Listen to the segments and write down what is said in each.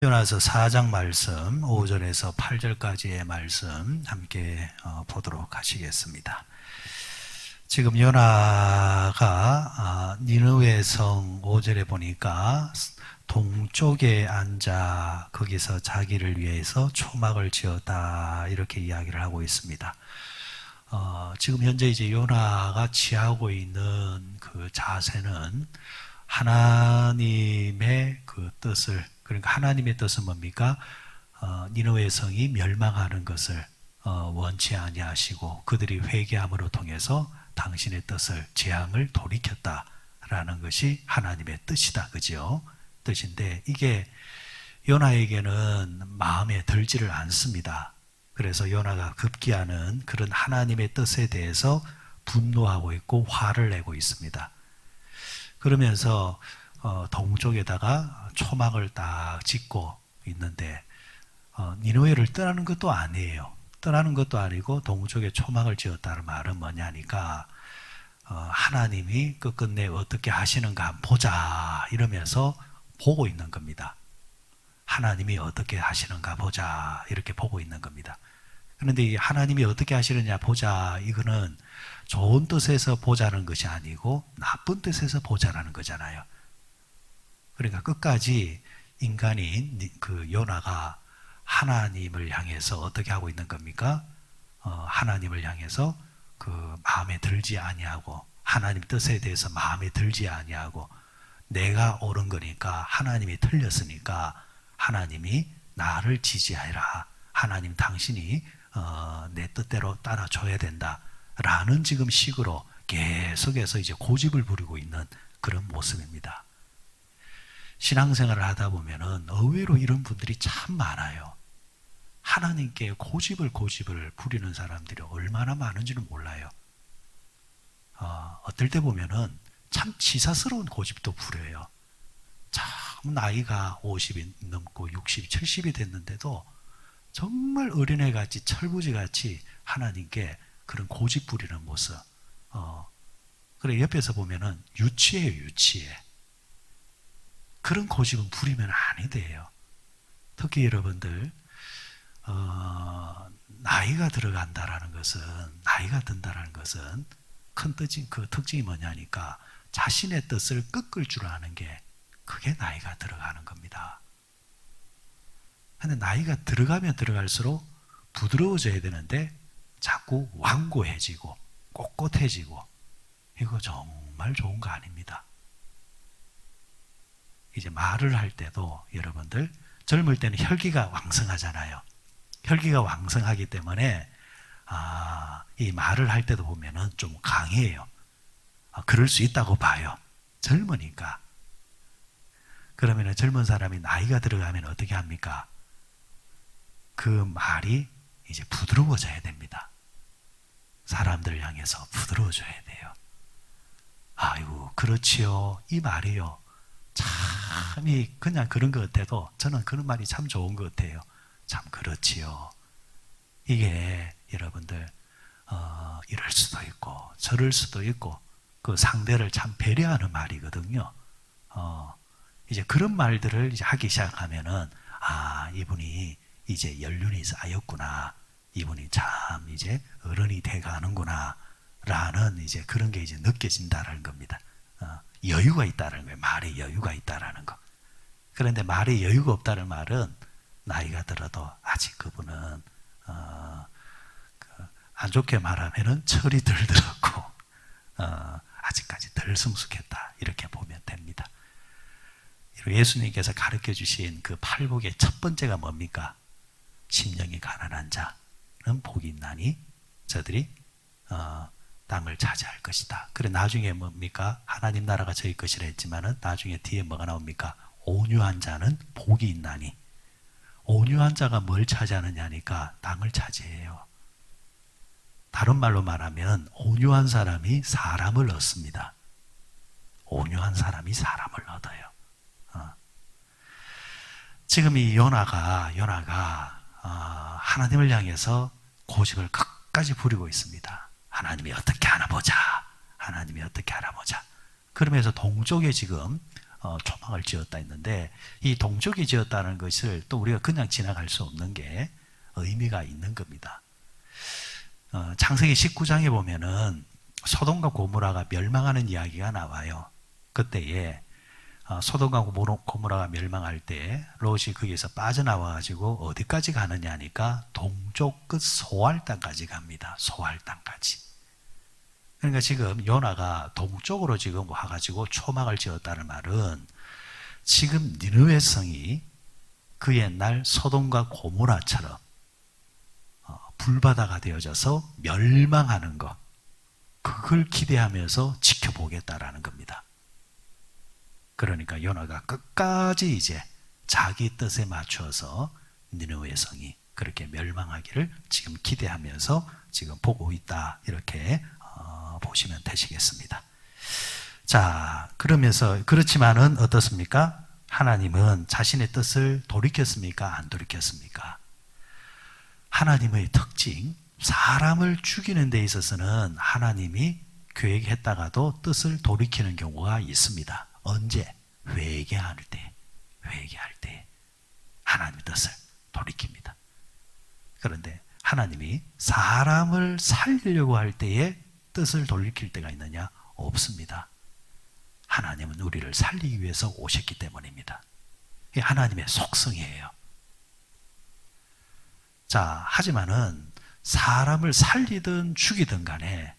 요나서 4장 말씀 5절에서 8절까지의 말씀 함께 보도록 하시겠습니다. 지금 요나가 니느웨 성 5절에 보니까 동쪽에 앉아 거기서 자기를 위해서 초막을 지었다 이렇게 이야기를 하고 있습니다. 지금 현재 이제 요나가 취하고 있는 그 자세는 하나님의 그 뜻을, 그러니까 하나님의 뜻은 뭡니까? 니느웨 성이 멸망하는 것을 원치 아니하시고 그들이 회개함으로 통해서 당신의 뜻을, 재앙을 돌이켰다라는 것이 하나님의 뜻이다, 그죠? 뜻인데 이게 요나에게는 마음에 들지를 않습니다. 그래서 요나가 급기야는 그런 하나님의 뜻에 대해서 분노하고 있고 화를 내고 있습니다. 그러면서 동쪽에다가 초막을 딱 짓고 있는데 니느웨를 떠나는 것도 아니에요. 떠나는 것도 아니고 동쪽에 초막을 지었다는 말은 뭐냐니까 하나님이 끝끝내 어떻게 하시는가 한번 보자 이러면서 보고 있는 겁니다. 하나님이 어떻게 하시는가 보자 이렇게 보고 있는 겁니다. 그런데 이 하나님이 어떻게 하시느냐 보자, 이거는 좋은 뜻에서 보자는 것이 아니고 나쁜 뜻에서 보자라는 거잖아요. 그러니까 끝까지 인간인 그 요나가 하나님을 향해서 어떻게 하고 있는 겁니까? 하나님을 향해서 그 마음에 들지 아니하고 하나님 뜻에 대해서 마음에 들지 아니하고 내가 옳은 거니까 하나님이 틀렸으니까 하나님이 나를 지지하라. 하나님 당신이 내 뜻대로 따라줘야 된다라는 지금 식으로 계속해서 이제 고집을 부리고 있는 그런 모습입니다. 신앙생활을 하다 보면은 의외로 이런 분들이 참 많아요. 하나님께 고집을 부리는 사람들이 얼마나 많은지는 몰라요. 어떨 때 보면은 참 치사스러운 고집도 부려요. 참 나이가 50이 넘고 60, 70이 됐는데도 정말 어린애같이 철부지같이 하나님께 그런 고집 부리는 모습. 그래 옆에서 보면은 유치해요, 유치해. 그런 고집은 부리면 아니 돼요. 특히 여러분들 나이가 들어간다라는 것은, 나이가 든다라는 것은 큰 뜻이, 그 특징이 뭐냐니까 자신의 뜻을 꺾을 줄 아는 게, 그게 나이가 들어가는 겁니다. 근데 나이가 들어가면 들어갈수록 부드러워져야 되는데 자꾸 완고해지고 꼿꼿해지고, 이거 정말 좋은 거 아닙니다. 이제 말을 할 때도 여러분들 젊을 때는 혈기가 왕성하잖아요. 혈기가 왕성하기 때문에 이 말을 할 때도 보면은 좀 강해요. 그럴 수 있다고 봐요. 젊으니까. 그러면 젊은 사람이 나이가 들어가면 어떻게 합니까? 그 말이 이제 부드러워져야 됩니다. 사람들 향해서 부드러워져야 돼요. 아이고, 그렇지요. 이 말이요. 참이 그냥 그런 것 같아도 저는 그런 말이 참 좋은 것 같아요. 참 그렇지요. 이게 여러분들 이럴 수도 있고 저럴 수도 있고 그 상대를 참 배려하는 말이거든요. 이제 그런 말들을 이제 하기 시작하면은 이분이 이제 연륜이 쌓였구나. 이분이 참 이제 어른이 돼가는구나. 라는 이제 그런 게 이제 느껴진다라는 겁니다. 여유가 있다는 거예요. 말에 여유가 있다라는 거. 그런데 말에 여유가 없다는 말은 나이가 들어도 아직 그분은 안 좋게 말하면은 철이 덜 들었고 아직까지 덜 성숙했다 이렇게 보면 됩니다. 예수님께서 가르쳐 주신 그 팔복의 첫 번째가 뭡니까? 심령이 가난한 자는 복이 있나니 저들이 땅을 차지할 것이다. 그래 나중에 뭡니까? 하나님 나라가 저희 것이라 했지만은 나중에 뒤에 뭐가 나옵니까? 온유한 자는 복이 있나니. 온유한 자가 뭘 차지하느냐니까 땅을 차지해요. 다른 말로 말하면 온유한 사람이 사람을 얻습니다. 온유한 사람이 사람을 얻어요. 지금 이 요나가 하나님을 향해서 고집을 끝까지 부리고 있습니다. 하나님이 어떻게 하나 보자. 하나님이 어떻게 하나 보자. 그러면서 동쪽에 지금 초막을 지었다 했는데 이 동족이 지었다는 것을 또 우리가 그냥 지나갈 수 없는 게 의미가 있는 겁니다. 창세기 19장에 보면은 소돔과 고모라가 멸망하는 이야기가 나와요. 그때에 소돔과 고모라가 멸망할 때 롯이 거기에서 빠져나와 가지고 어디까지 가느냐 하니까 동쪽 끝 소알 땅까지 갑니다. 소알 땅까지. 그러니까 지금 요나가 동쪽으로 지금 와가지고 초막을 지었다는 말은 지금 니느웨 성이 그 옛날 소돔과 고모라처럼 불바다가 되어져서 멸망하는 것, 그걸 기대하면서 지켜보겠다라는 겁니다. 그러니까 요나가 끝까지 이제 자기 뜻에 맞춰서 니느웨 성이 그렇게 멸망하기를 지금 기대하면서 지금 보고 있다, 이렇게 보시면 되시겠습니다. 자, 그러면서 그렇지만은 어떻습니까? 하나님은 자신의 뜻을 돌이켰습니까? 안 돌이켰습니까? 하나님의 특징, 사람을 죽이는 데 있어서는 하나님이 계획했다가도 뜻을 돌이키는 경우가 있습니다. 언제? 회개할 때 하나님의 뜻을 돌이킵니다. 그런데 하나님이 사람을 살리려고 할 때에 뜻을 돌이킬 때가 있느냐? 없습니다. 하나님은 우리를 살리기 위해서 오셨기 때문입니다. 이게 하나님의 속성이에요. 자, 하지만은 사람을 살리든 죽이든 간에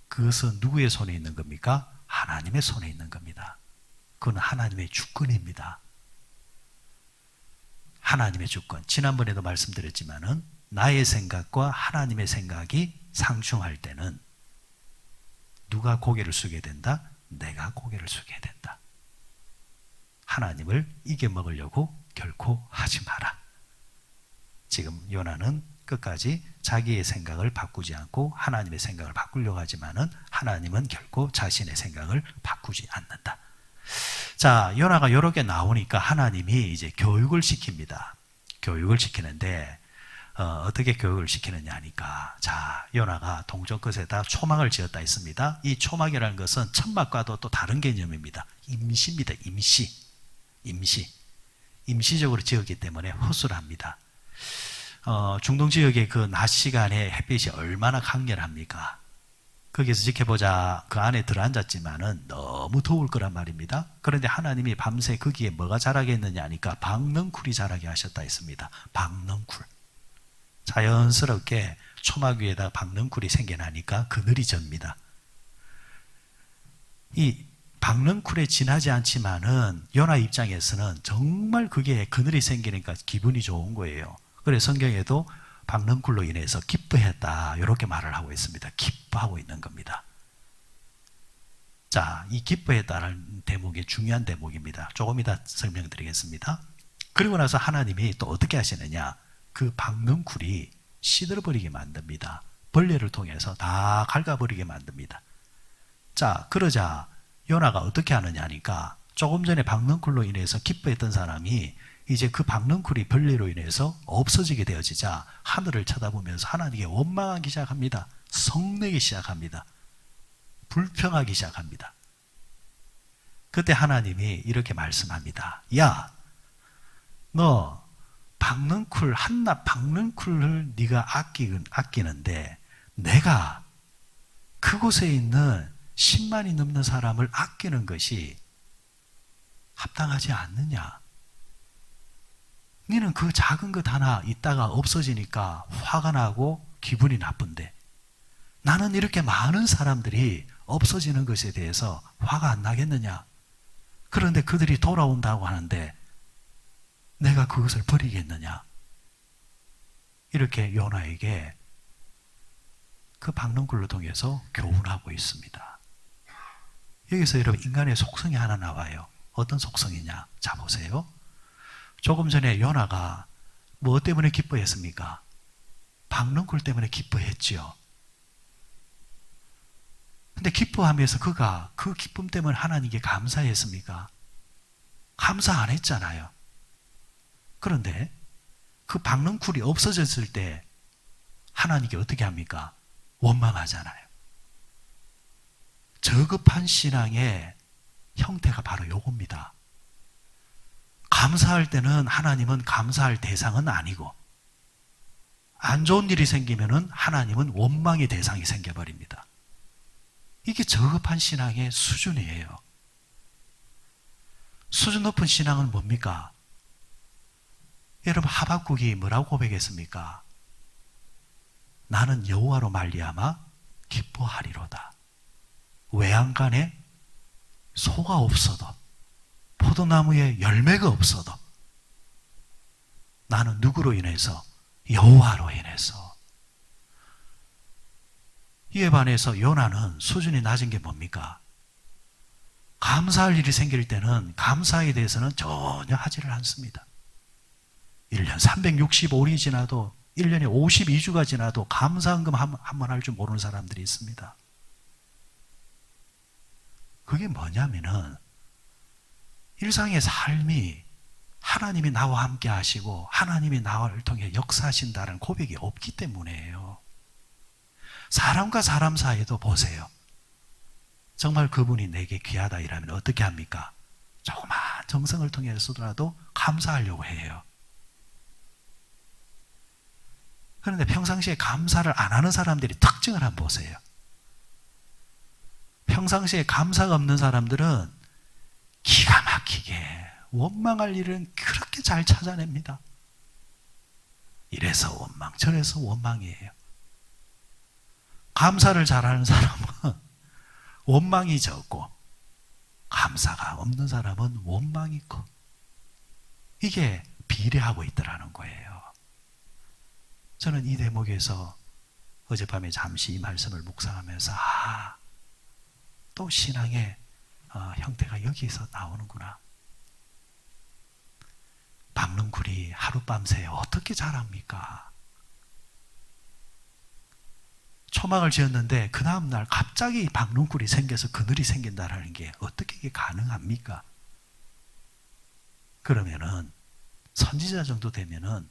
그것은 누구의 손에 있는 겁니까? 하나님의 손에 있는 겁니다. 그건 하나님의 주권입니다. 하나님의 주권. 지난번에도 말씀드렸지만은 나의 생각과 하나님의 생각이 상충할 때는 누가 고개를 숙여야 된다? 내가 고개를 숙여야 된다. 하나님을 이겨먹으려고 결코 하지 마라. 지금 요나는 끝까지 자기의 생각을 바꾸지 않고 하나님의 생각을 바꾸려고 하지만은 하나님은 결코 자신의 생각을 바꾸지 않는다. 자, 요나가 이렇게 나오니까 하나님이 이제 교육을 시킵니다. 교육을 시키는데 어떻게 교육을 시키느냐 하니까, 자, 요나가 동쪽 끝에다 초막을 지었다 했습니다. 이 초막이라는 것은 천막과도 또 다른 개념입니다. 임시입니다. 임시적으로 지었기 때문에 허술합니다. 중동 지역의 그 낮 시간에 햇빛이 얼마나 강렬합니까? 거기서 지켜보자 그 안에 들어앉았지만은 너무 더울 거란 말입니다. 그런데 하나님이 밤새 거기에 뭐가 자라겠느냐 하니까 박넝쿨이 자라게 하셨다 했습니다. 박넝쿨. 자연스럽게 초막 위에다 박넝쿨이 생겨나니까 그늘이 져니다. 이 박넝쿨에 지나지 않지만은 요나 입장에서는 정말 그게 그늘이 생기니까 기분이 좋은 거예요. 그래서 성경에도 박넝쿨로 인해서 기뻐했다, 이렇게 말을 하고 있습니다. 기뻐하고 있는 겁니다. 자, 이 기뻐했다는 대목이 중요한 대목입니다. 조금 이따 설명드리겠습니다. 그리고 나서 하나님이 또 어떻게 하시느냐, 그 박넝쿨이 시들어버리게 만듭니다. 벌레를 통해서 다 갉아버리게 만듭니다. 자, 그러자 요나가 어떻게 하느냐 하니까, 조금 전에 박넝쿨로 인해서 기뻐했던 사람이 이제 그 박넝쿨이 벌레로 인해서 없어지게 되어지자 하늘을 쳐다보면서 하나님께 원망하기 시작합니다. 성내기 시작합니다. 불평하기 시작합니다. 그때 하나님이 이렇게 말씀합니다. 야, 너 박넝쿨 한낱 박넝쿨을 네가 아끼는데 내가 그곳에 있는 10만이 넘는 사람을 아끼는 것이 합당하지 않느냐? 너는 그 작은 것 하나 있다가 없어지니까 화가 나고 기분이 나쁜데, 나는 이렇게 많은 사람들이 없어지는 것에 대해서 화가 안 나겠느냐? 그런데 그들이 돌아온다고 하는데 내가 그것을 버리겠느냐? 이렇게 요나에게 그 박넝쿨로 통해서 교훈하고 있습니다. 여기서 여러분, 인간의 속성이 하나 나와요. 어떤 속성이냐? 자, 보세요. 조금 전에 요나가 뭐 때문에 기뻐했습니까? 박넝쿨 때문에 기뻐했지요. 근데 기뻐하면서 그가 그 기쁨 때문에 하나님께 감사했습니까? 감사 안 했잖아요. 그런데 그 박넝쿨이 없어졌을 때 하나님께 어떻게 합니까? 원망하잖아요. 저급한 신앙의 형태가 바로 요겁니다. 감사할 때는 하나님은 감사할 대상은 아니고, 안 좋은 일이 생기면은 하나님은 원망의 대상이 생겨버립니다. 이게 저급한 신앙의 수준이에요. 수준 높은 신앙은 뭡니까? 여러분, 하박국이 뭐라고 고백했습니까? 나는 여호와로 말미암아 기뻐하리로다. 외양간에 소가 없어도, 포도나무에 열매가 없어도, 나는 누구로 인해서? 여호와로 인해서. 이에 반해서 요나는 수준이 낮은 게 뭡니까? 감사할 일이 생길 때는 감사에 대해서는 전혀 하지를 않습니다. 1년 365일이 지나도, 1년에 52주가 지나도 감사헌금 한 번 할 줄 모르는 사람들이 있습니다. 그게 뭐냐면은 일상의 삶이 하나님이 나와 함께 하시고 하나님이 나를 통해 역사하신다는 고백이 없기 때문이에요. 사람과 사람 사이에도 보세요. 정말 그분이 내게 귀하다 이라면 어떻게 합니까? 조그만 정성을 통해서라도 감사하려고 해요. 그런데 평상시에 감사를 안 하는 사람들이 특징을 한번 보세요. 평상시에 감사가 없는 사람들은 기가 막히게 원망할 일은 그렇게 잘 찾아냅니다. 이래서 원망, 저래서 원망이에요. 감사를 잘하는 사람은 원망이 적고, 감사가 없는 사람은 원망이 커. 이게 비례하고 있더라는 거예요. 저는 이 대목에서 어젯밤에 잠시 이 말씀을 묵상하면서 또 신앙의 형태가 여기서 나오는구나. 박능쿨이 하룻밤새 어떻게 자랍니까? 초막을 지었는데 그 다음날 갑자기 박능쿨이 생겨서 그늘이 생긴다는 게 어떻게 이게 가능합니까? 그러면은 선지자 정도 되면은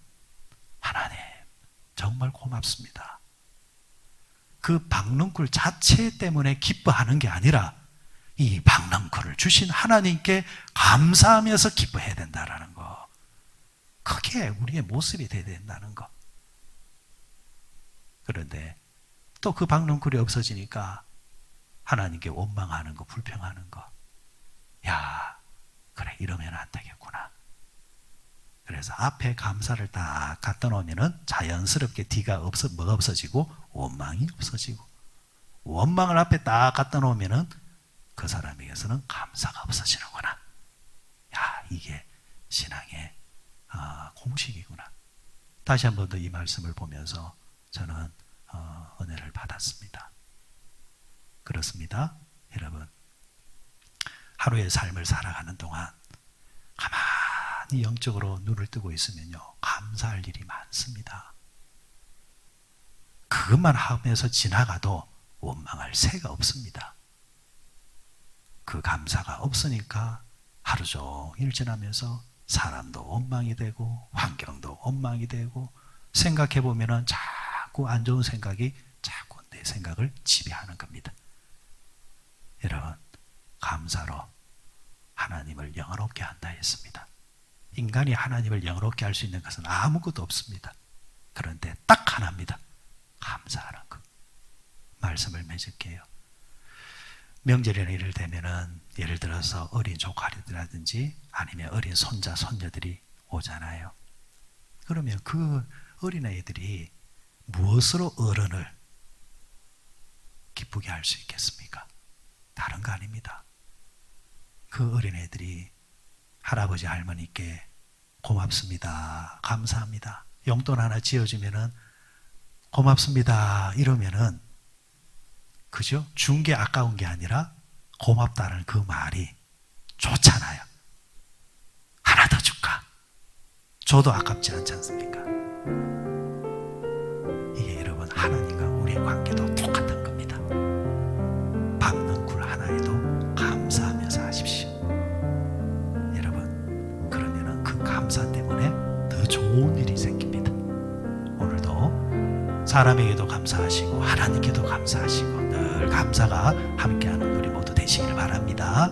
하나님 정말 고맙습니다. 그 박능쿨 자체 때문에 기뻐하는 게 아니라 이 박능쿨을 주신 하나님께 감사하면서 기뻐해야 된다는 거. 그게 우리의 모습이 돼야 된다는 거. 그런데 또 그 박능쿨이 없어지니까 하나님께 원망하는 거, 불평하는 거. 야, 그래, 이러면 안 되겠구나. 그래서 앞에 감사를 딱 갖다 놓으면은 자연스럽게 뭐가 없어지고? 원망이 없어지고. 원망을 앞에 딱 갖다 놓으면은 그 사람에게서는 감사가 없어지는구나. 야, 이게 신앙의 공식이구나. 다시 한 번 더 이 말씀을 보면서 저는 은혜를 받았습니다. 그렇습니다. 여러분, 하루의 삶을 살아가는 동안 가만히 영적으로 눈을 뜨고 있으면요, 감사할 일이 많습니다. 그것만 하면서 지나가도 원망할 새가 없습니다. 그 감사가 없으니까 하루 종일 지나면서 사람도 원망이 되고 환경도 원망이 되고, 생각해보면 자꾸 안 좋은 생각이 자꾸 내 생각을 지배하는 겁니다. 여러분, 감사로 하나님을 영화롭게 한다 했습니다. 인간이 하나님을 영화롭게 할 수 있는 것은 아무것도 없습니다. 그런데 딱 하나입니다. 감사하는 것. 말씀을 맺을게요. 명절이나 이럴 때면은 예를 들어서 어린 조카들이라든지 아니면 어린 손자, 손녀들이 오잖아요. 그러면 그 어린아이들이 무엇으로 어른을 기쁘게 할 수 있겠습니까? 다른 거 아닙니다. 그 어린애들이 할아버지 할머니께 고맙습니다, 감사합니다, 용돈 하나 지어주면은 고맙습니다 이러면은, 그죠? 준 게 아까운 게 아니라 고맙다는 그 말이 좋잖아요. 하나 더 줄까? 줘도 아깝지 않지 않습니까? 이게 여러분, 하나님과 우리의 관계도 똑같은 겁니다. 박능쿨 하나에도 감사하면서 하십시오. 여러분, 그러면은 그 감사 때문에 더 좋은 일이 생깁니다. 오늘도 사람에게도 감사하시고 하나님께도 감사하시고 늘 감사가 함께하는 우리 모두 되시길 바랍니다.